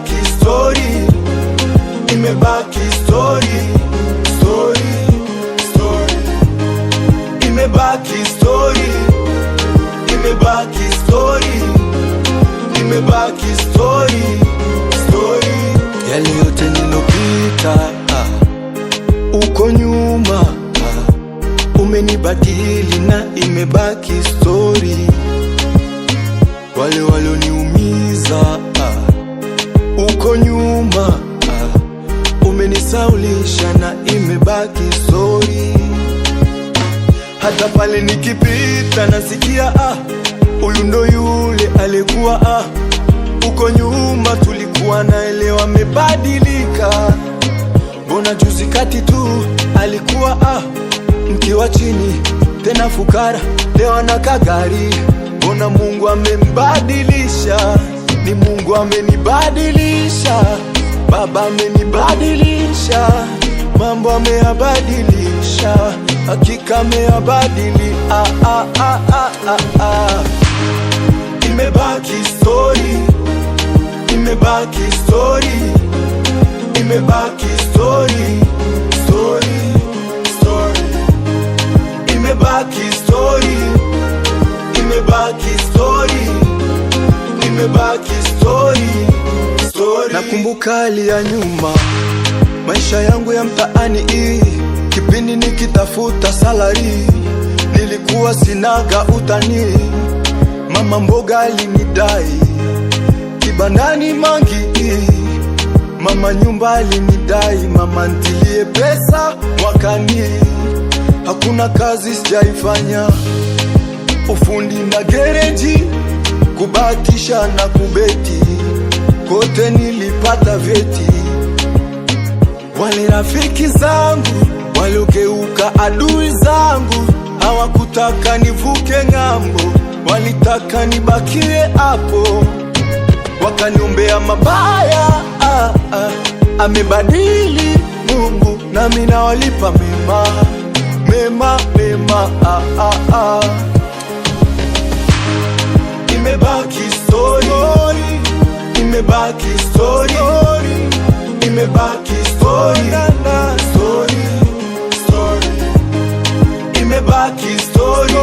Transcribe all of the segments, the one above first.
imebaki story, imebaki story, story, story, imebaki story, imebaki story, imebaki story, story. Yale yote nilopita uko nyuma umenibadili na imebaki story. Wale walioniumiza uko nyuma umenisaulisha na imebaki story. Hata pale nikipita nasikia huyu ndo yule alikuwa uko nyuma tulikuwa naelewa amebadilika. Mbona juzi kati tu alikuwa mke wa chini tena fukara, leo ana kagari. Mbona Mungu amembadilisha, ni Mungu amenibadilisha, Baba amenibadilisha, mambo ameyabadilisha, hakika ameyabadili. Imebaki story, imebaki story, imebaki story, story, story, imebaki story, imebaki story, imebaki story, story. Nakumbuka hali ya nyuma, maisha yangu ya mtaani kipindi nikitafuta salary, nilikuwa sinaga utani. Mama mboga alinidai kibandani mangi, mama nyumba alinidai, mama ntilie pesa mwakani. Hakuna kazi sijaifanya, ufundi na gereji, kubatisha na kubeti, kote nilipata vyeti. Wale rafiki zangu waliogeuka adui zangu, hawakutaka nivuke ng'ambo, walitaka nibakie hapo, wakaniombea mabaya. Amebadili Mungu nami nawalipa mema, mema, mema. Imebaki story, imebaki story, imebaki story, story, story, imebaki story,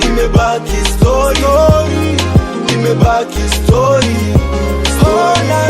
imebaki story, imebaki story, story.